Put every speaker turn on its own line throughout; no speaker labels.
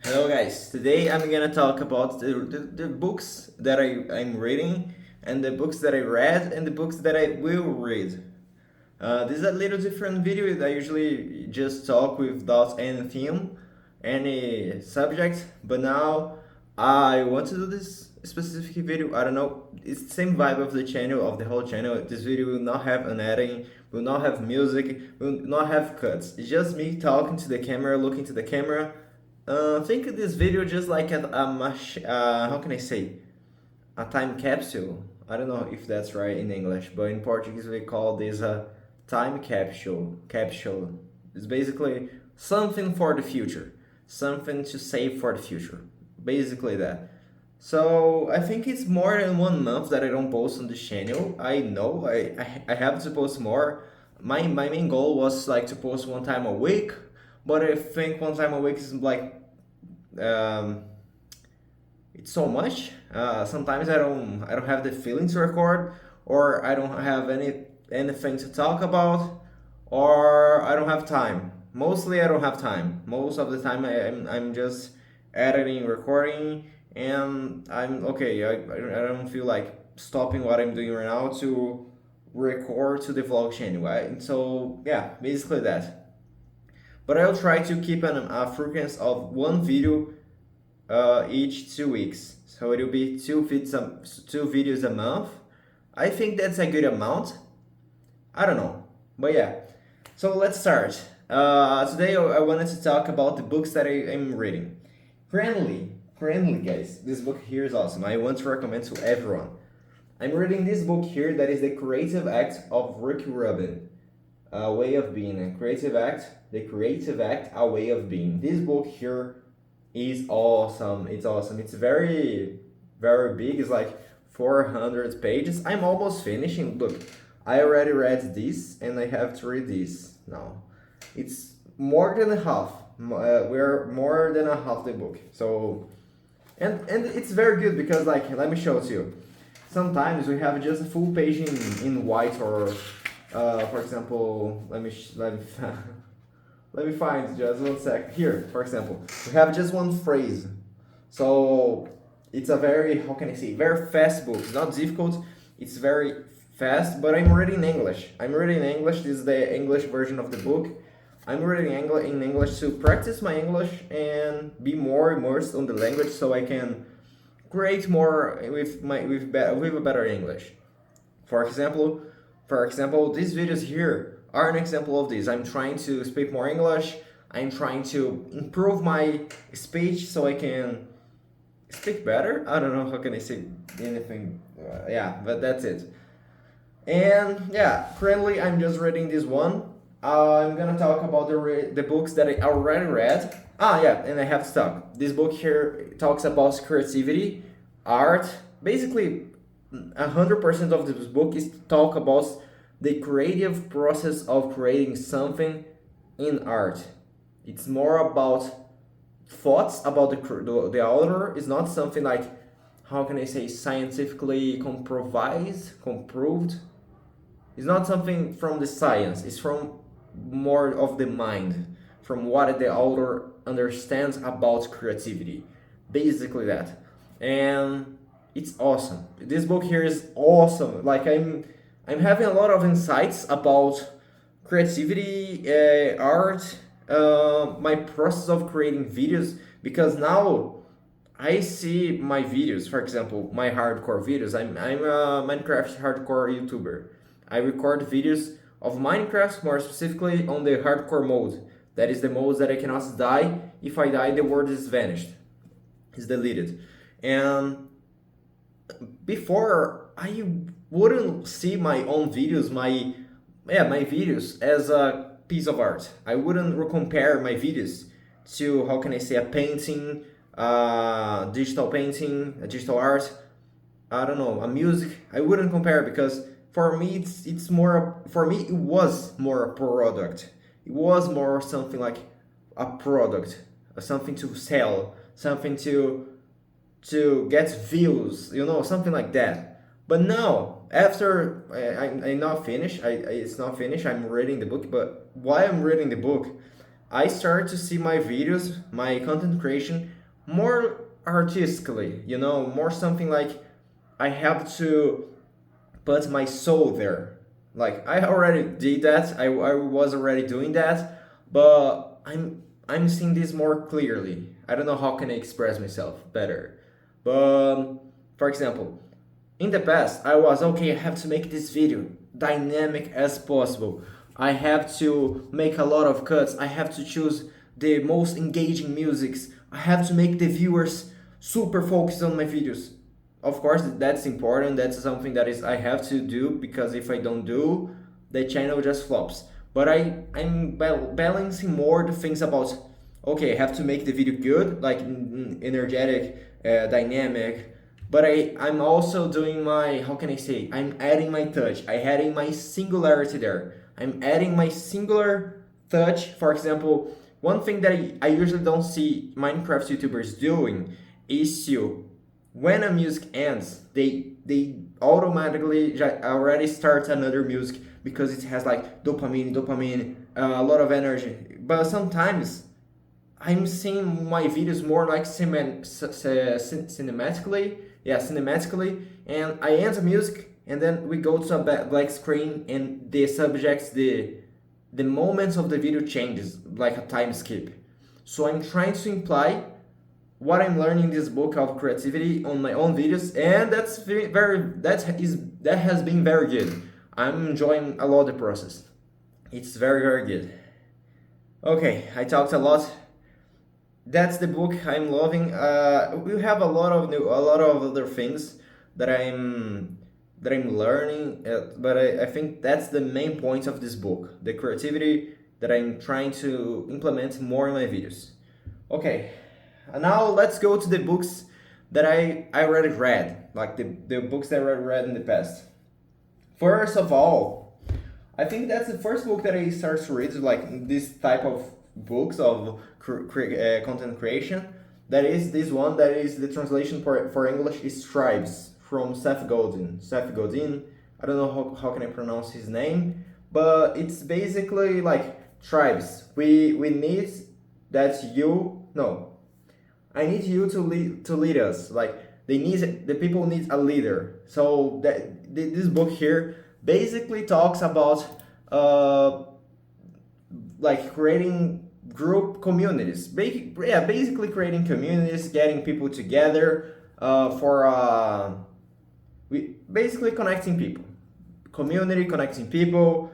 Hello guys, today I'm gonna talk about the books that I'm reading and the books that I read and the books that I will read. This is a little different video. I usually just talk without any theme, any subject, but now I want to do this specific video. I don't know, it's the same vibe of the channel, of the whole channel. This video will not have an editing, will not have music, will not have cuts. It's just me talking to the camera, looking to the camera. Think of this video just like how can I say, a time capsule. I don't know if that's right in English, but in Portuguese we call this a time capsule. Capsule. It's basically something for the future, something to save for the future. Basically that. So I think it's more than 1 month that I don't post on this channel. I know I have to post more. My main goal was like to post 1 time a week, but I think 1 time a week is like um, it's so much. Sometimes I don't have the feeling to record, or I don't have anything to talk about, or I don't have time. Mostly I don't have time. Most of the time I'm just editing, recording, and I'm okay. I don't feel like stopping what I'm doing right now to record to the vlog channel. So yeah, basically that. But I'll try to keep a frequency of one video each 2 weeks. So it'll be two videos a month. I think that's a good amount. I don't know, but yeah. So let's start. Today I wanted to talk about the books that I am reading. Currently, guys, this book here is awesome. I want to recommend to everyone. I'm reading this book here that is The Creative Act of Rick Rubin. A Way of Being. A Creative Act. The Creative Act, A Way of Being. This book here is awesome. It's awesome. It's very, very big. It's like 400 pages. I'm almost finishing. Look, I already read this and I have to read this now. It's more than a half. We're more than a half the book. So, and it's very good because like, let me show it to you. Sometimes we have just a full page in white or, for example, let me find just 1 sec. Here, for example, we have just one phrase. So it's a very, how can I say, very fast book. It's not difficult, it's very fast, but I'm reading in English. I'm reading in English. This is the English version of the book. I'm reading in English to practice my English and be more immersed on the language so I can create more with a better English. For example, these videos here are an example of this. I'm trying to speak more English. I'm trying to improve my speech so I can speak better. I don't know how can I say anything. Yeah, but that's it. And yeah, currently I'm just reading this one. I'm gonna talk about the books that I already read. Ah, yeah, and I have stock. This book here talks about creativity, art. Basically, 100% of this book is talk about the creative process of creating something in art. It's more about thoughts about the author. It's not something like, how can I say, scientifically comproved. It's not something from the science. It's from more of the mind, from what the author understands about creativity. Basically that. And it's awesome. This book here is awesome. Like I'm having a lot of insights about creativity, art, my process of creating videos, because now I see my videos, for example, my hardcore videos. I'm a Minecraft hardcore YouTuber. I record videos of Minecraft, more specifically on the hardcore mode. That is the mode that I cannot die. If I die, the world is vanished. It's deleted. And before, I wouldn't see my own videos, my videos as a piece of art. I wouldn't compare my videos to, how can I say, a painting, digital painting, a digital art. I don't know, a music. I wouldn't compare because for me it's more, for me it was more a product. It was more something like a product, something to sell, something to get views, something like that. But now, after I'm not finished, it's not finished. I'm reading the book, but while I'm reading the book, I started to see my videos, my content creation, more artistically, more something like I have to put my soul there. Like I already did that, I was already doing that, but I'm seeing this more clearly. I don't know how can I express myself better. But for example, in the past, I was okay, I have to make this video dynamic as possible. I have to make a lot of cuts. I have to choose the most engaging musics. I have to make the viewers super focused on my videos. Of course, that's important. That's something that is I have to do because if I don't do, the channel just flops. But I'm balancing more the things about okay, I have to make the video good, like energetic, dynamic, but I'm also doing my, how can I say, I'm adding my touch, I'm adding my singularity there, I'm adding my singular touch. For example, one thing that I usually don't see Minecraft YouTubers doing is to, when a music ends, they automatically already start another music because it has like dopamine, a lot of energy. But sometimes I'm seeing my videos more like cinematically, yeah, cinematically, and I end the music, and then we go to a black screen, and the subjects, the moments of the video changes like a time skip. So I'm trying to imply what I'm learning in this book of creativity on my own videos, and that has been very good. I'm enjoying a lot the process. It's very good. Okay, I talked a lot. That's the book I'm loving. We have a lot of other things that I'm learning, but I think that's the main point of this book, the creativity that I'm trying to implement more in my videos. Okay, now let's go to the books that I already read, like the books that I already read in the past. First of all, I think that's the first book that I started to read, like this type of books of content creation. That is this one, that is the translation for English is Tribes from Seth Godin. Seth Godin, I don't know how can I pronounce his name, but it's basically like tribes. We need that you, no, I need you to lead us. Like the people need a leader. So this book here basically talks about like creating group communities. Basically creating communities, getting people together for we basically connecting people, community connecting people,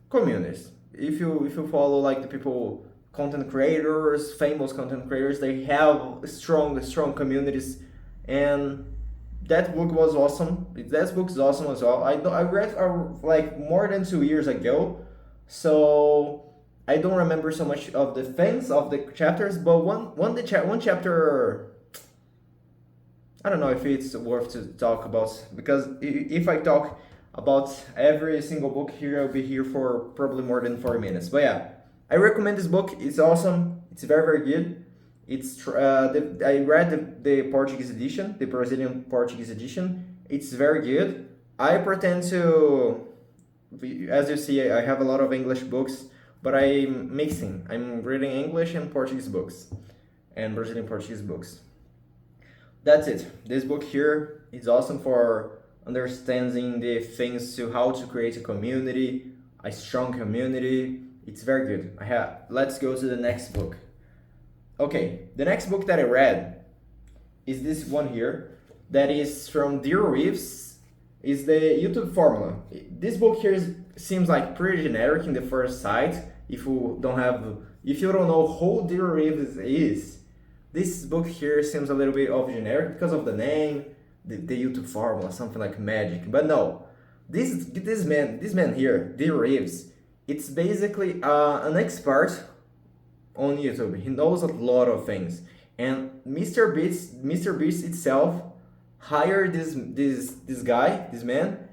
communities. If you follow like the people, content creators, famous content creators, they have strong communities, and that book was awesome. That book is awesome as well. I read like more than 2 years ago, so I don't remember so much of the things of the chapters. But one chapter, I don't know if it's worth to talk about, because if I talk about every single book here, I'll be here for probably more than 40 minutes. But yeah, I recommend this book. It's awesome. It's very good. I read the Portuguese edition, the Brazilian Portuguese edition. It's very good. I pretend to, as you see, I have a lot of English books, but I'm mixing. I'm reading English and Portuguese books, and Brazilian Portuguese books. That's it. This book here is awesome for understanding the things to how to create a community, a strong community. It's very good. Let's go to the next book. Okay, the next book that I read is this one here, that is from Derral, is the YouTube formula. This book here seems like pretty generic in the first sight. If you don't know who Derral is, this book here seems a little bit of generic because of the name, the YouTube formula, something like magic. But no, this man here, Derral, it's basically an expert on YouTube. He knows a lot of things, and Mr. Beast itself hired this guy, this man,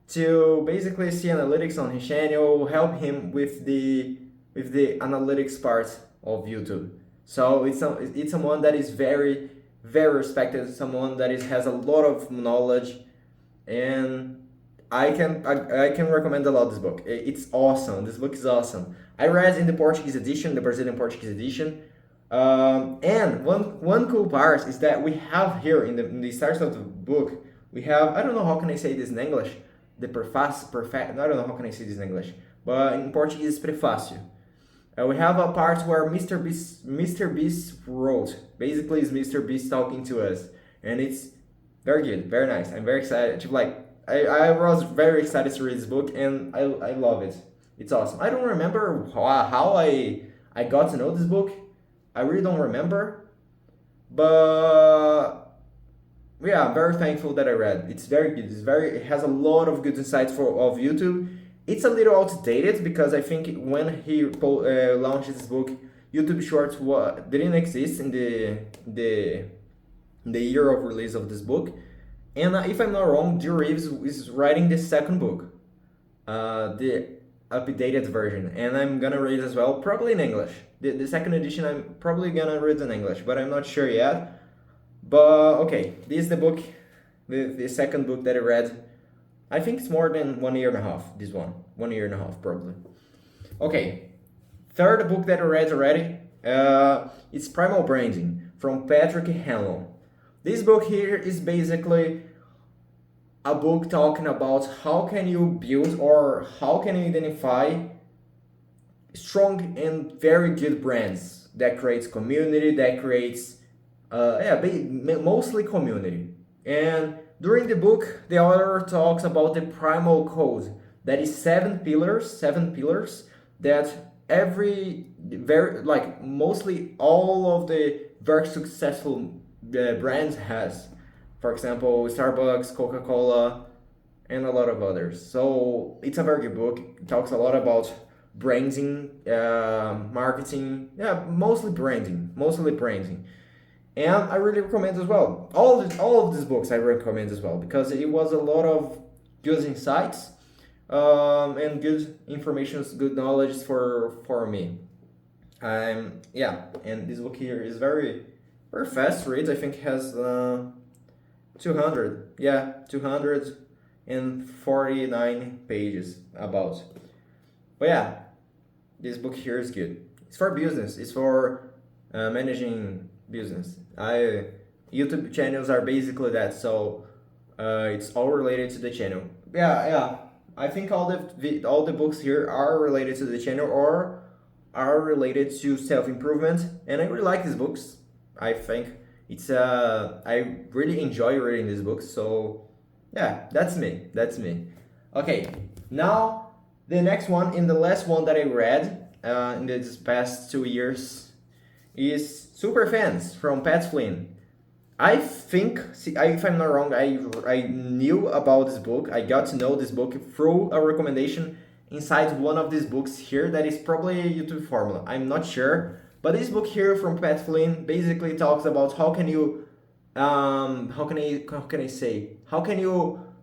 to basically see analytics on his channel, help him with the analytics part of YouTube. So it's someone that is very respected, someone that has a lot of knowledge, and I can recommend a lot this book. It's awesome. This book is awesome. I read in the Portuguese edition, the Brazilian Portuguese edition. And one cool part is that we have here in the start of the book, we have, I don't know how can I say this in English, the I don't know how can I say this in English, but in Portuguese it's prefácio. We have a part where Mr. Beast wrote. Basically, it's Mr. Beast talking to us, and it's very good, very nice. I'm very excited. I was very excited to read this book, and I love it. It's awesome. I don't remember how I got to know this book. I really don't remember, but yeah, I'm very thankful that I read. It's very good. It has a lot of good insights of YouTube. It's a little outdated because I think when he launched this book, YouTube Shorts didn't exist in the year of release of this book. And if I'm not wrong, Drew Reeves is writing the second book, the updated version, and I'm gonna read as well, probably in English. The second edition I'm probably gonna read in English, but I'm not sure yet. But okay, this is the book, the second book that I read. I think it's more than 1 year and a half, this one. 1 year and a half, probably. Okay, third book that I read already, it's Primal Branding from Patrick Hanlon. This book here is basically a book talking about how can you build or how can you identify strong and very good brands that creates community, that creates, mostly community. And during the book, the author talks about the Primal Code. That is seven pillars that mostly all of the very successful brands has. For example, Starbucks, Coca-Cola, and a lot of others. So it's a very good book. It talks a lot about branding, marketing, mostly branding. And I really recommend as well. All of these books I recommend as well because it was a lot of good insights and good information, good knowledge for me. And this book here is very very fast read. I think it has 249 pages about. But yeah, this book here is good. It's for business. It's for managing business. YouTube channels are basically that, so it's all related to the channel. I think all the books here are related to the channel or are related to self-improvement, and I really like these books. I think it's I really enjoy reading these books. So yeah, that's me. Okay, now the next one and the last one that I read in these past 2 years is Superfans from Pat Flynn. I think, if I'm not wrong, I knew about this book. I got to know this book through a recommendation inside one of these books here that is probably a YouTube formula. I'm not sure. But this book here from Pat Flynn basically talks about how can you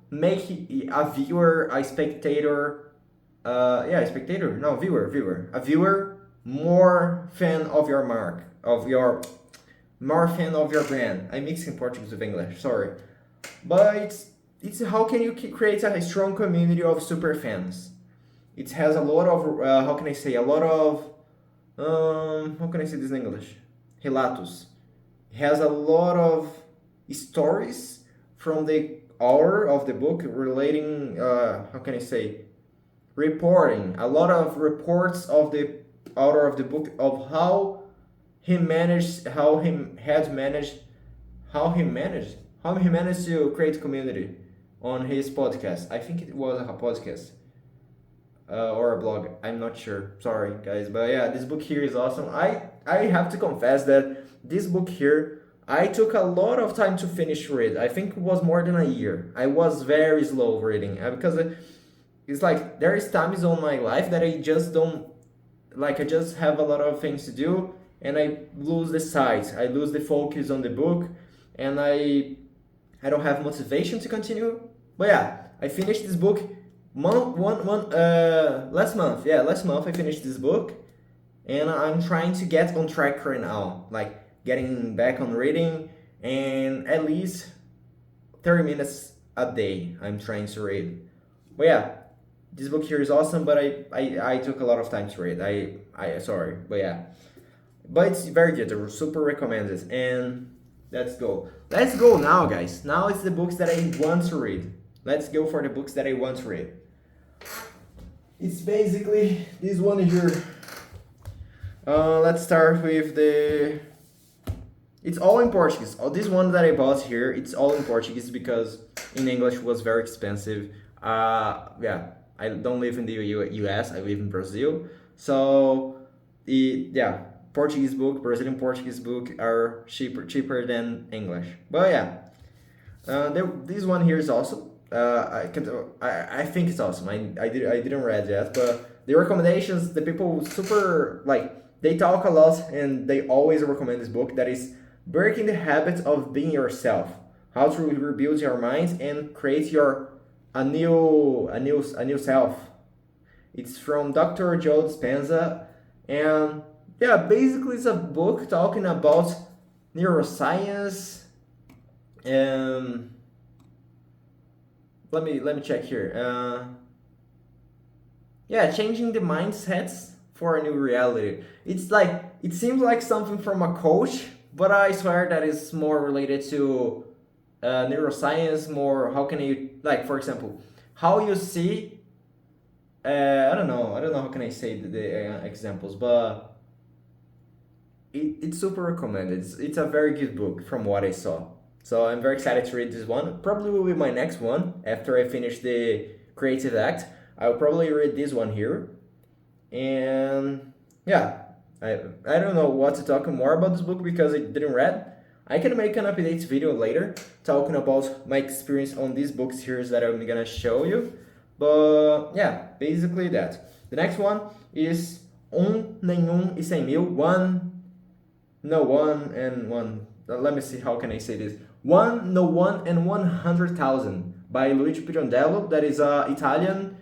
make a viewer, a spectator, a viewer more fan of your more fan of your brand. I'm mixing Portuguese with English, sorry. But it's how can you create a strong community of super fans. It has a lot of how can I say this in English? Relatos. It has a lot of stories from the author of the book relating, reporting. A lot of reports of the author of the book of how he managed to create community on his podcast. I think it was a podcast. Or a blog, I'm not sure, sorry guys, but yeah, this book here is awesome. I have to confess that this book here, I took a lot of time to finish read. I think it was more than a year. I was very slow reading because it's like there is times on my life that I just don't, like I just have a lot of things to do and I lose the sight, I lose the focus on the book, and I don't have motivation to continue. But yeah, I finished this book last month I finished this book, and I'm trying to get on track right now, like getting back on reading, and at least 30 minutes a day I'm trying to read. But yeah, This book here is awesome, but I took a lot of time to read. I sorry, but yeah. But it's very good. I super recommend it. And let's go. Let's go now, guys. Now it's the books that I want to read. Let's go for the books that I want to read. It's basically this one here. Let's start with the. It's all in Portuguese. Oh, this one that I bought here, it's all in Portuguese because in English it was very expensive. Yeah, I don't live in the US. I live in Brazil. So, yeah, Portuguese book, Brazilian Portuguese book are cheaper than English. But yeah, this one here is awesome. I think it's awesome. I didn't read yet, but the recommendations, the people super like they talk a lot and they always recommend this book. That is breaking the habit of being yourself. How to rebuild your mind and create your a new self. It's from Dr. Joe Dispenza, and yeah, basically it's a book talking about neuroscience. And let me check here. Yeah, changing the mindsets for a new reality. It's like it seems like something from a coach, but I swear that is more related to neuroscience. More how can you like for example, how you see. I don't know how can I say the examples, but it's super recommended. It's a very good book from what I saw. So I'm very excited to read this one. Probably will be my next one after I finish the Creative Act. I'll probably read this one here. And yeah, I don't know what to talk more about this book because I didn't read. I can make an updates video later talking about my experience on these book series that I'm gonna show you. But yeah, basically that. The next one is nenhum e 100,000. One, no one, and one. Let me see how can I say this. One, no one, and 100,000 by Luigi Pirandello. That is a Italian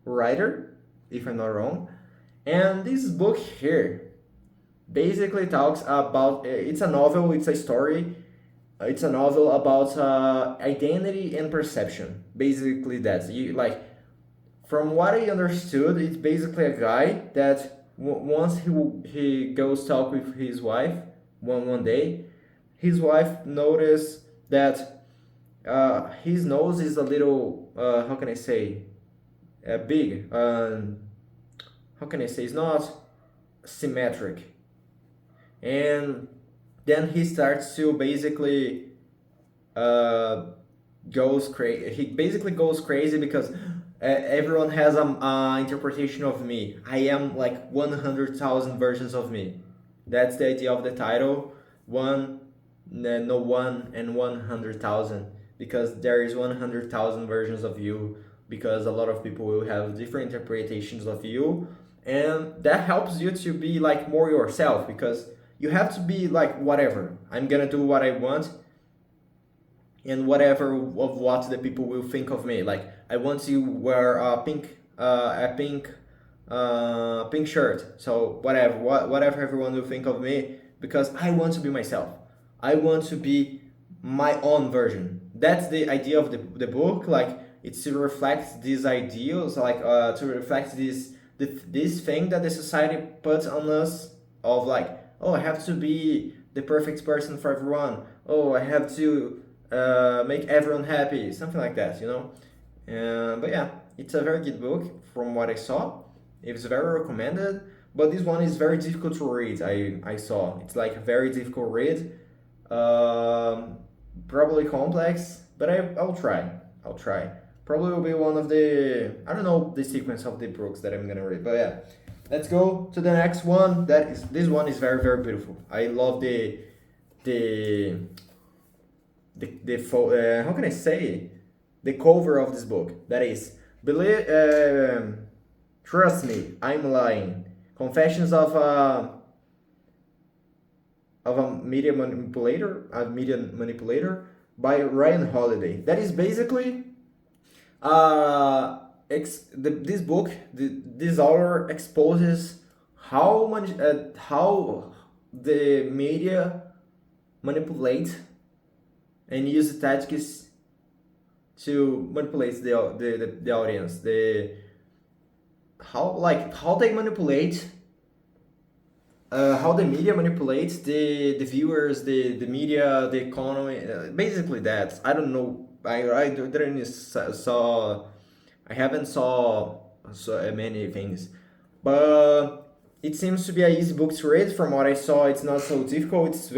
writer, if I'm not wrong. And this book here basically talks about it's a novel, it's a story, it's a novel about identity and perception. Basically, that's you like from what I understood, it's basically a guy that once he goes talk with his wife one day, his wife noticed that his nose is a little how can I say big. How can I say it's not symmetric, and then he starts to basically uh, goes crazy. He basically goes crazy because everyone has a interpretation of me. I am like 100,000 versions of me. That's the idea of the title. One, no one, and 100,000 because there is 100,000 versions of you. Because a lot of people will have different interpretations of you, and that helps you to be like more yourself because you have to be like whatever. I'm gonna do what I want and whatever of what the people will think of me. Like I want to wear a pink shirt. So whatever everyone will think of me because I want to be myself. I want to be my own version. That's the idea of the book. Like it's to reflect these ideals, like to reflect this thing that the society puts on us of like, oh, I have to be the perfect person for everyone. Oh, I have to make everyone happy, something like that, you know. But yeah, it's a very good book from what I saw. It's very recommended, but this one is very difficult to read. I saw it's like a very difficult read, probably complex, but I'll try. I'll try. Probably will be one of the I don't know the sequence of the books that I'm gonna read, but yeah. Let's go to the next one. This one is very beautiful. I love the how can I say the cover of this book. That is believe trust me, I'm lying. Confessions of a media manipulator by Ryan Holiday. That is basically this book. This author exposes how the media manipulate and use tactics to manipulate the audience, how they manipulate, how the media manipulates the viewers, the media, the economy, basically that. I don't know. I didn't saw. I haven't saw many things, but it seems to be a easy book to read. From what I saw, it's not so difficult. It's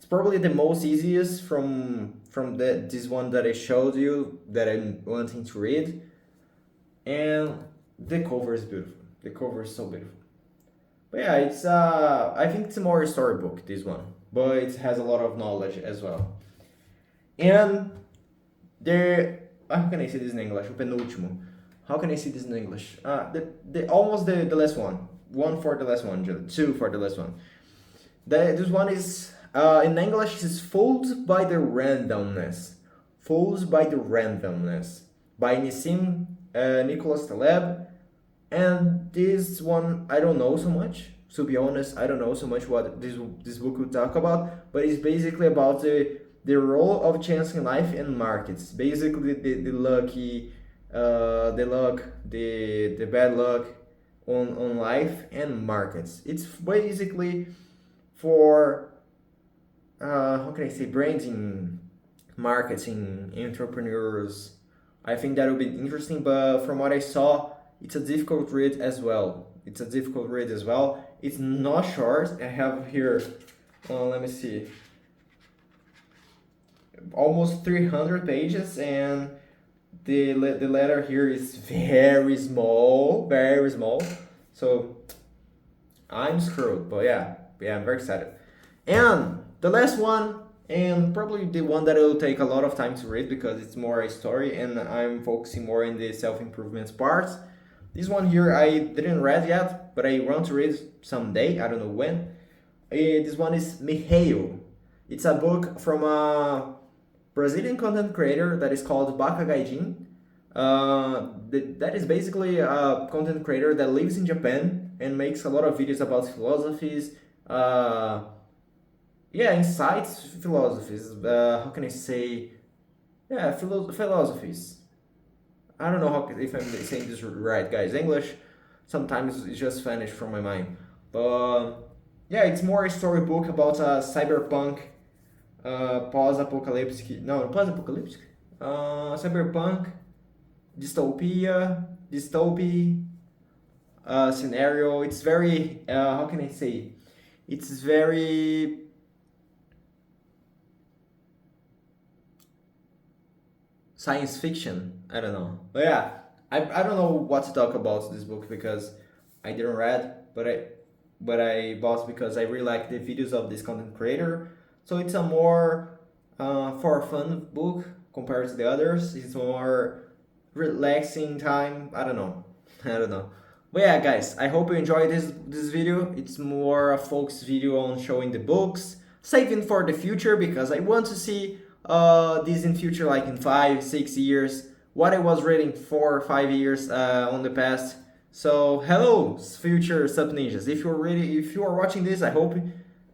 probably the most easiest from this one that I showed you that I'm wanting to read, and the cover is beautiful. The cover is so beautiful. But yeah, it's I think it's a more storybook, this one, but it has a lot of knowledge as well. And there, how can I say this in English? O penúltimo. How can I say this in English? The almost the last one. One for the last one, two for the last one. This one is in English is Fooled by the Randomness. Fooled by the Randomness by Nassim, Nicholas Taleb. And this one I don't know so much. To be honest, I don't know so much what this book will talk about, but it's basically about the role of chance in life and markets. Basically, the lucky, the luck, the bad luck on life and markets. It's basically for how can I say, branding, marketing, entrepreneurs. I think that will be interesting, but from what I saw, it's a difficult read as well. It's not short. I have here, let me see, almost 300 pages, and the letter here is very small, very small. So I'm screwed, but yeah, I'm very excited. And the last one, and probably the one that will take a lot of time to read because it's more a story, and I'm focusing more in the self-improvement parts. This one here I didn't read yet, but I want to read someday. I don't know when. This one is Mihail. It's a book from a Brazilian content creator that is called Baka Gaijin. That is basically a content creator that lives in Japan and makes a lot of videos about philosophies. Insights philosophies. How can I say? Yeah, philosophies. I don't know if I'm saying this right, guys. English sometimes it's just vanished from my mind. But yeah, it's more a storybook about a cyberpunk, post-apocalyptic. No, post-apocalyptic. Cyberpunk, dystopia scenario. It's very. How can I say? It's very science fiction. I don't know, but yeah, I don't know what to talk about this book because I didn't read, but I bought because I really like the videos of this content creator. So it's a more for fun book compared to the others. It's more relaxing time. I don't know, I don't know. But yeah, guys, I hope you enjoyed this video. It's more a focused video on showing the books, saving for the future because I want to see this in future, like in 5-6 years, what I was reading 4 or 5 years on the past. So hello, future sub ninjas. If you are watching this, I hope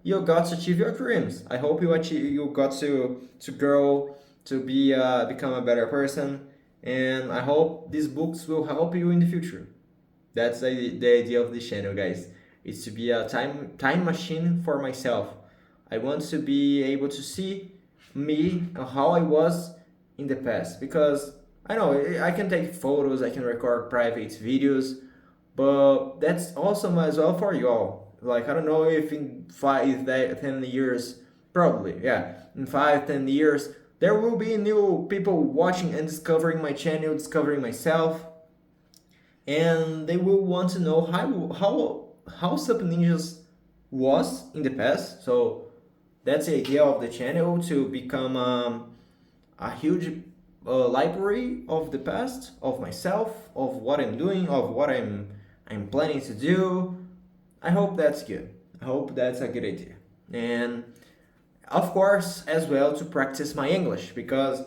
you got to achieve your dreams. I hope you got to grow, to become a better person, and I hope these books will help you in the future. That's the idea of this channel, guys. It's to be a time machine for myself. I want to be able to see me how I was in the past, because I know I can take photos, I can record private videos, but that's awesome as well for you all. Like, I don't know if in 5-10 years, probably, yeah, in 5-10 years, there will be new people watching and discovering my channel, discovering myself, and they will want to know how Sup Ninjas was in the past. So that's the idea of the channel, to become a huge library of the past, of myself, of what I'm doing, of what I'm planning to do. I hope that's good. I hope that's a good idea. And of course, as well, to practice my English, because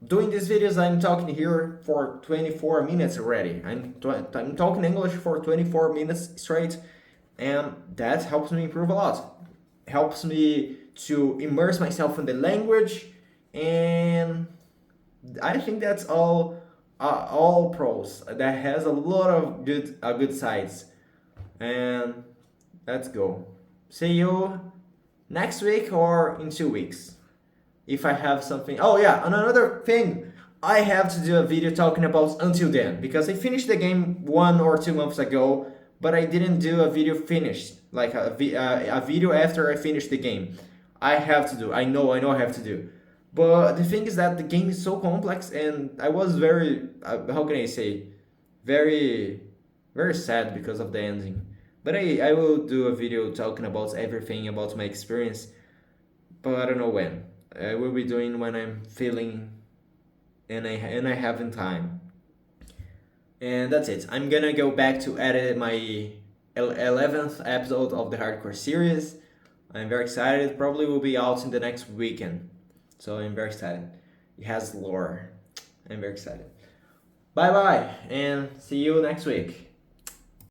doing these videos, I'm talking here for 24 minutes already. I'm talking English for 24 minutes straight, and that helps me improve a lot. Helps me to immerse myself in the language, and I think that's all pros. That has a lot of good sides. And let's go. See you next week or in 2 weeks. If I have something. Oh yeah, and another thing, I have to do a video talking about Until Then because I finished the game 1 or 2 months ago, but I didn't do a video finished, like a video after I finished the game. I have to do. I know I have to do. But the thing is that the game is so complex, and I was very, how can I say, very, very sad because of the ending. But I will do a video talking about everything about my experience, but I don't know when. I will be doing when I'm feeling and I have in time. And that's it. I'm gonna go back to edit my 11th episode of the Hardcore series. I'm very excited. Probably will be out in the next weekend. So I'm very excited. It has lore. I'm very excited. Bye bye and see you next week.